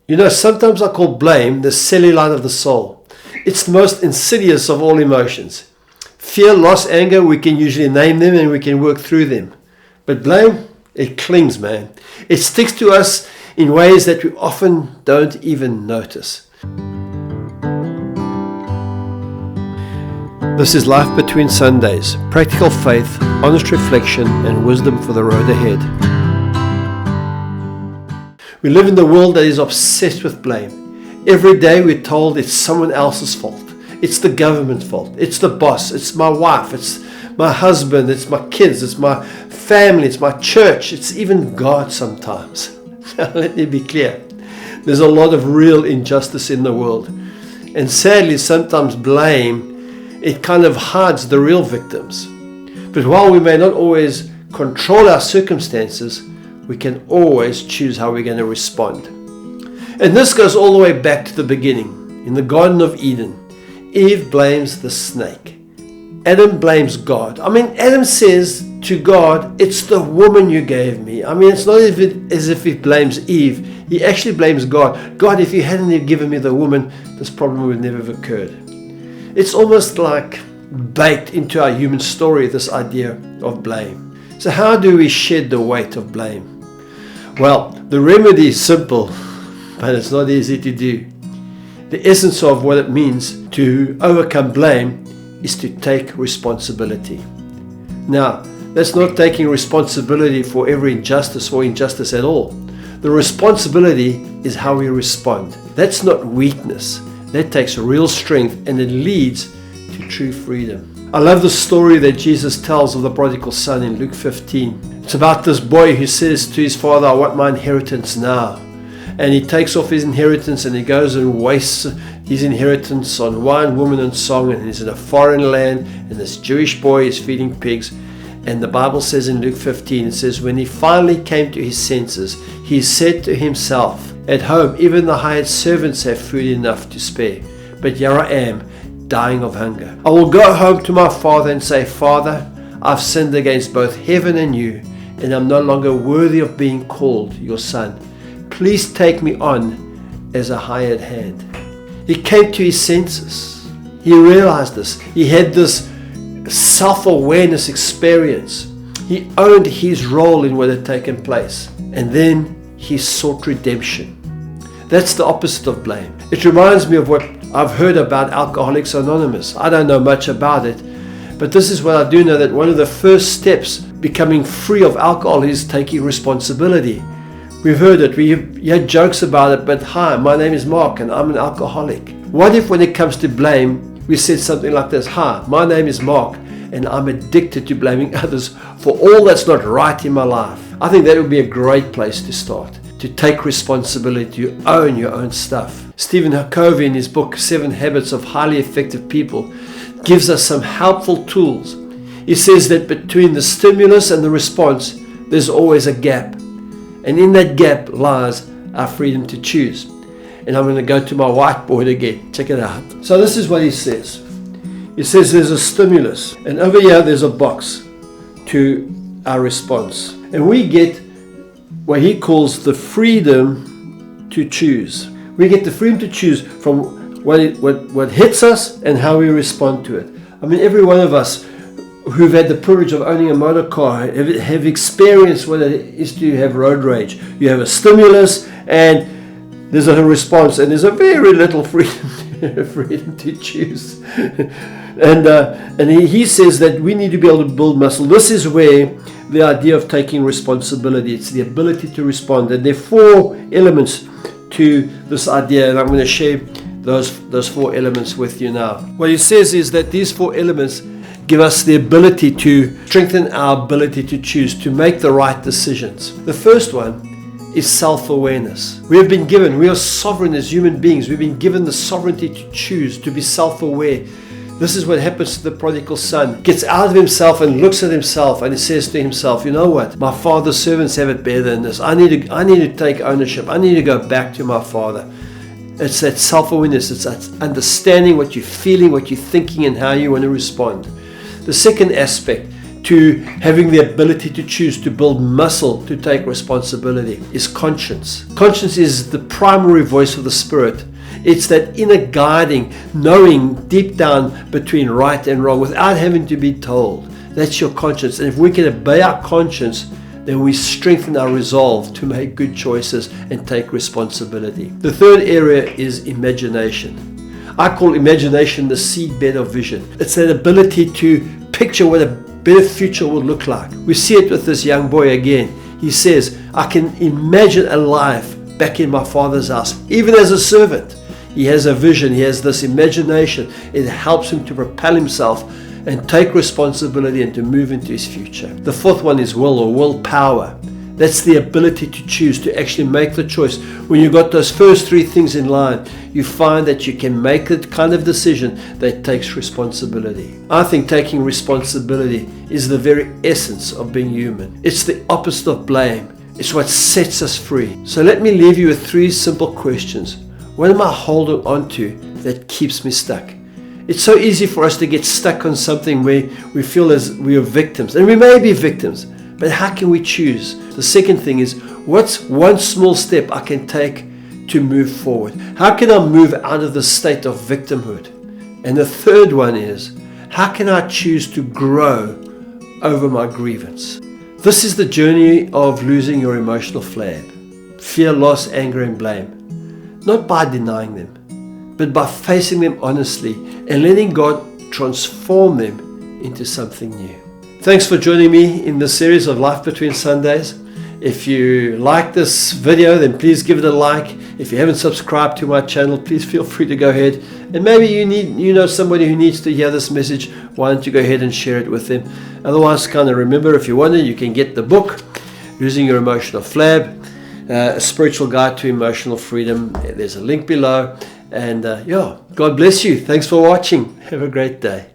You know, sometimes I call blame the cellulite of the soul. It's the most insidious of all emotions. Fear, loss, anger, we can usually name them and we can work through them. But blame, it clings, man. It sticks to us in ways that we often don't even notice. This is Life Between Sundays, practical faith, honest reflection, and wisdom for the road ahead. We live in a world that is obsessed with blame. Every day we're told it's someone else's fault. It's the government's fault. It's the boss. It's my wife. It's my husband. It's my kids. It's my family. It's my church. It's even God sometimes. Let me be clear. There's a lot of real injustice in the world. And sadly, sometimes blame, it kind of hides the real victims. But while we may not always control our circumstances, we can always choose how we're going to respond. And this goes all the way back to the beginning. In the Garden of Eden, Eve blames the snake. Adam blames God. Adam says to God, it's the woman you gave me. It's not as if he blames Eve. He actually blames God. God, if you hadn't given me the woman, this problem would never have occurred. It's almost like baked into our human story, this idea of blame. So how do we shed the weight of blame? Well, the remedy is simple, but it's not easy to do. The essence of what it means to overcome blame is to take responsibility. Now, that's not taking responsibility for every injustice or injustice at all. The responsibility is how we respond. That's not weakness. That takes real strength, and it leads to true freedom. I love the story that Jesus tells of the prodigal son in Luke 15. It's about this boy who says to his father, I want my inheritance now. And he takes off his inheritance and he goes and wastes his inheritance on wine, woman, and song. And he's in a foreign land, and this Jewish boy is feeding pigs. And the Bible says in Luke 15, it says, when he finally came to his senses, he said to himself, at home, even the hired servants have food enough to spare. But here I am, dying of hunger. I will go home to my father and say, Father, I've sinned against both heaven and you, and I'm no longer worthy of being called your son. Please take me on as a hired hand. He came to his senses. He realized this. He had this self-awareness experience. He owned his role in what had taken place. And then he sought redemption. That's the opposite of blame. It reminds me of what I've heard about Alcoholics Anonymous. I don't know much about it, but this is what I do know, that one of the first steps becoming free of alcohol is taking responsibility. We've heard it, we had jokes about it, but hi, my name is Mark and I'm an alcoholic. What if when it comes to blame, we said something like this, hi, my name is Mark and I'm addicted to blaming others for all that's not right in my life. I think that would be a great place to start, to take responsibility, to own your own stuff. Stephen Covey, in his book 7 Habits of Highly Effective People, gives us some helpful tools. He says that between the stimulus and the response, there's always a gap. And in that gap lies our freedom to choose. And I'm going to go to my whiteboard again. Check it out. So this is what he says. He says there's a stimulus. And over here there's a box to our response. And we get what he calls the freedom to choose. We get the freedom to choose from what hits us and how we respond to it. Every one of us who've had the privilege of owning a motor car have experienced what it is to have road rage. You have a stimulus and there's a response, and there's a very little freedom to choose. And he says that we need to be able to build muscle. This is where the idea of taking responsibility, it's the ability to respond. And there are 4 elements to this idea, and I'm going to share those 4 elements with you now. What he says is that these 4 elements give us the ability to strengthen our ability to choose, to make the right decisions. The first one is self-awareness. We are sovereign as human beings. We've been given the sovereignty to choose, to be self-aware. This is what happens to the prodigal son. He gets out of himself and looks at himself, and he says to himself, you know what? My father's servants have it better than this. I need to take ownership. I need to go back to my father. It's that self-awareness. It's that understanding what you're feeling, what you're thinking, and how you want to respond. The second aspect, to having the ability to choose, to build muscle, to take responsibility, is conscience. Conscience is the primary voice of the Spirit. It's that inner guiding, knowing deep down between right and wrong without having to be told. That's your conscience. And if we can obey our conscience, then we strengthen our resolve to make good choices and take responsibility. The third area is imagination. I call imagination the seedbed of vision. It's that ability to picture what a better future will look like. We see it with this young boy again. He says, I can imagine a life back in my father's house, even as a servant. He has a vision, he has this imagination. It helps him to propel himself and take responsibility and to move into his future. The fourth one is will, or willpower. That's the ability to choose, to actually make the choice. When you've got those first three things in line, you find that you can make the kind of decision that takes responsibility. I think taking responsibility is the very essence of being human. It's the opposite of blame. It's what sets us free. So let me leave you with three simple questions. What am I holding on to that keeps me stuck? It's so easy for us to get stuck on something where we feel as we are victims. And we may be victims, but how can we choose? The second thing is, what's one small step I can take to move forward? How can I move out of the state of victimhood? And the third one is, how can I choose to grow over my grievance? This is the journey of losing your emotional FLAB. Fear, loss, anger, and blame. Not by denying them, but by facing them honestly and letting God transform them into something new. Thanks for joining me in this series of Life Between Sundays. If you like this video, then please give it a like. If you haven't subscribed to my channel, please feel free to go ahead. And maybe you know somebody who needs to hear this message. Why don't you go ahead and share it with them? Otherwise, kind of remember, if you want it, you can get the book, Losing Your Emotional FLAB. A spiritual guide to emotional freedom. There's a link below. And God bless you. Thanks for watching. Have a great day.